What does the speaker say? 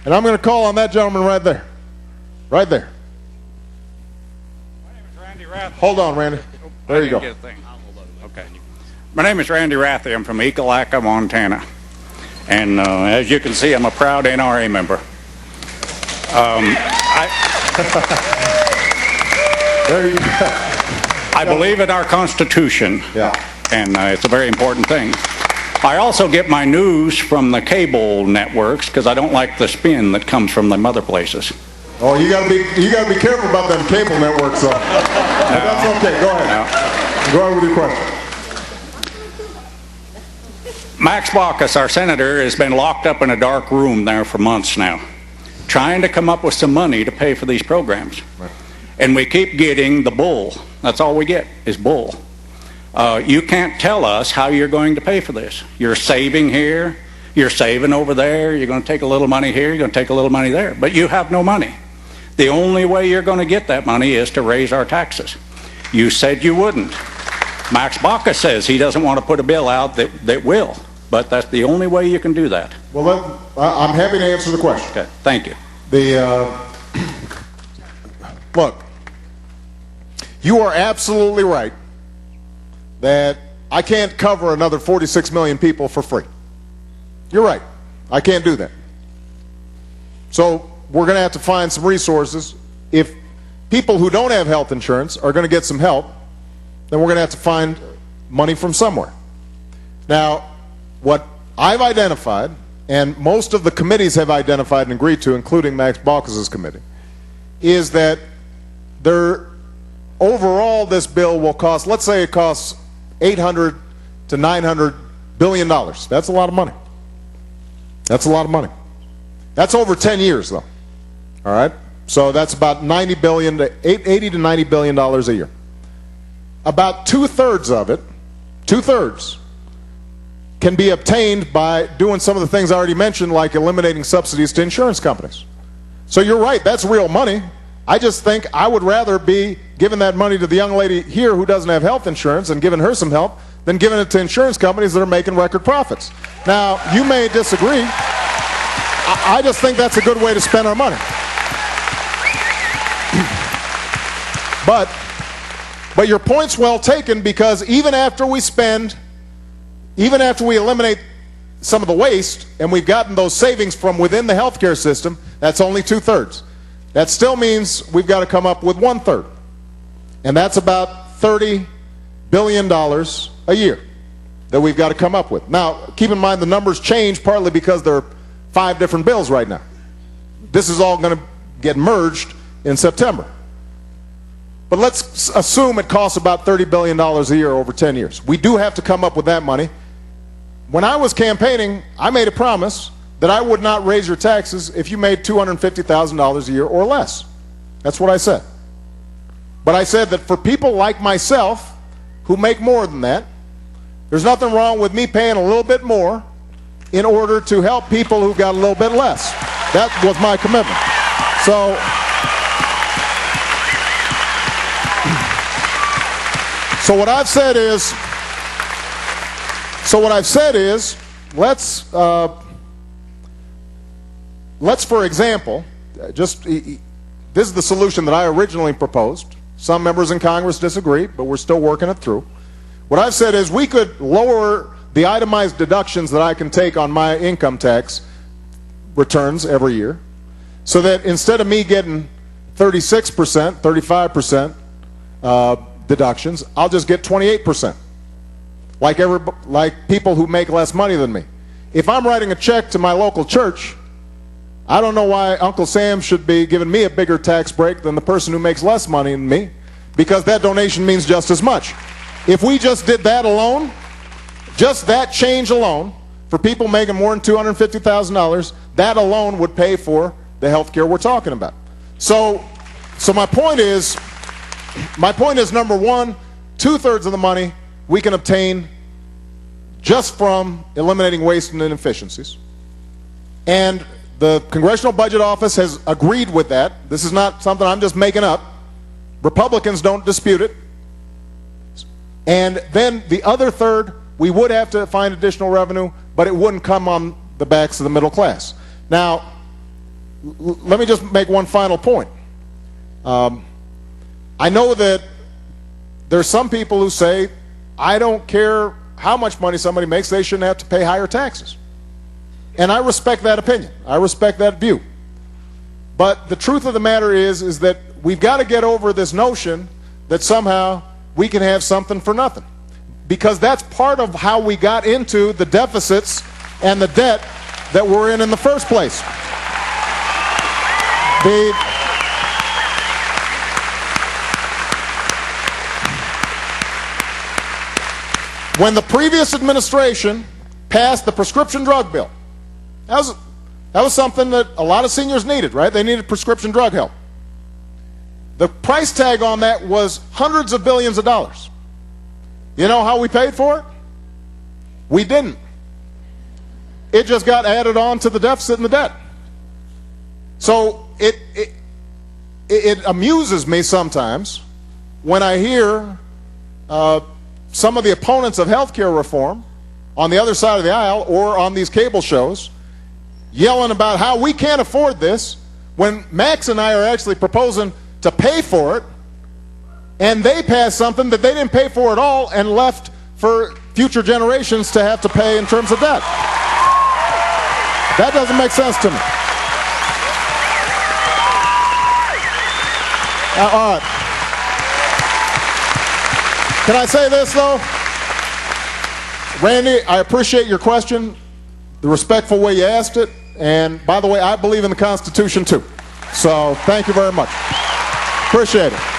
And I'm going to call on that gentleman right there. Right there. My name is Randy Rath. Hold on, Randy. There you go. Okay. My name is Randy Rathy. I'm from Ekalaka, Montana. And as you can see, I'm a proud NRA member. There you go. I believe in our Constitution. Yeah. And it's a very important thing. I also get my news from the cable networks because I don't like the spin that comes from them other places. Oh, you gotta be careful about them cable networks, though. That's okay. Go ahead. Go ahead with your question. Max Baucus, our senator, has been locked up in a dark room there for months now, trying to come up with some money to pay for these programs. Right. And we keep getting the bull. That's all we get is bull. You can't tell us how you're going to pay for this. You're saving here, you're saving over there, you're going to take a little money here, you're going to take a little money there, but you have no money. The only way you're going to get that money is to raise our taxes. You said you wouldn't. Max Baucus says he doesn't want to put a bill out that will, but that's the only way you can do that. Well, I'm happy to answer the question. Okay, thank you. Look, you are absolutely right that I can't cover another 46 million people for free. You're right. I can't do that. So we're going to have to find some resources. If people who don't have health insurance are going to get some help, then we're going to have to find money from somewhere. Now, what I've identified, and most of the committees have identified and agreed to, including Max Baucus's committee, is that overall this bill will cost, let's say it costs $800 to $900 billion. That's a lot of money. That's a lot of money. That's over 10 years, though. All right? So that's about $80 to $90 billion a year. About two-thirds of it, can be obtained by doing some of the things I already mentioned, like eliminating subsidies to insurance companies. So you're right, that's real money. I just think I would rather be giving that money to the young lady here who doesn't have health insurance and giving her some help than giving it to insurance companies that are making record profits. Now, you may disagree. I just think that's a good way to spend our money. But your point's well taken, because even after we eliminate some of the waste and we've gotten those savings from within the healthcare system, that's only two-thirds. That still means we've got to come up with one-third. And that's about $30 billion a year that we've got to come up with. Now, keep in mind the numbers change partly because there are 5 different bills right now. This is all going to get merged in September. But let's assume it costs about $30 billion a year over 10 years. We do have to come up with that money. When I was campaigning, I made a promise that I would not raise your taxes if you made $250,000 a year or less. That's what I said. But I said that for people like myself who make more than that, there's nothing wrong with me paying a little bit more in order to help people who got a little bit less. That was my commitment. So what I've said is, let's for example, this is the solution that I originally proposed. Some members in Congress disagree, but we're still working it through. What I've said is we could lower the itemized deductions that I can take on my income tax returns every year, so that instead of me getting 36%, 35% deductions, I'll just get 28%, like people who make less money than me. If I'm writing a check to my local church, I don't know why Uncle Sam should be giving me a bigger tax break than the person who makes less money than me, because that donation means just as much. If we just did that alone, just that change alone, for people making more than $250,000, that alone would pay for the health care we're talking about. So my point is, number one, two-thirds of the money we can obtain just from eliminating waste and inefficiencies. And the Congressional Budget Office has agreed with that. This is not something I'm just making up. Republicans don't dispute it. And then the other third, we would have to find additional revenue, but it wouldn't come on the backs of the middle class. Now, let me just make one final point. I know that there's some people who say, I don't care how much money somebody makes, they shouldn't have to pay higher taxes. And I respect that opinion. I respect that view. But the truth of the matter is that we've got to get over this notion that somehow we can have something for nothing. Because that's part of how we got into the deficits and the debt that we're in the first place. When the previous administration passed the prescription drug bill, that was something that a lot of seniors needed, right? They needed prescription drug help. The price tag on that was hundreds of billions of dollars. You know how we paid for it? We didn't. It just got added on to the deficit and the debt. So it amuses me sometimes when I hear some of the opponents of health care reform on the other side of the aisle or on these cable shows yelling about how we can't afford this when Max and I are actually proposing to pay for it, and they passed something that they didn't pay for at all and left for future generations to have to pay in terms of debt. That doesn't make sense to me. All right. Can I say this, though? Randy, I appreciate your question, the respectful way you asked it, and by the way, I believe in the Constitution, too. So thank you very much. Appreciate it.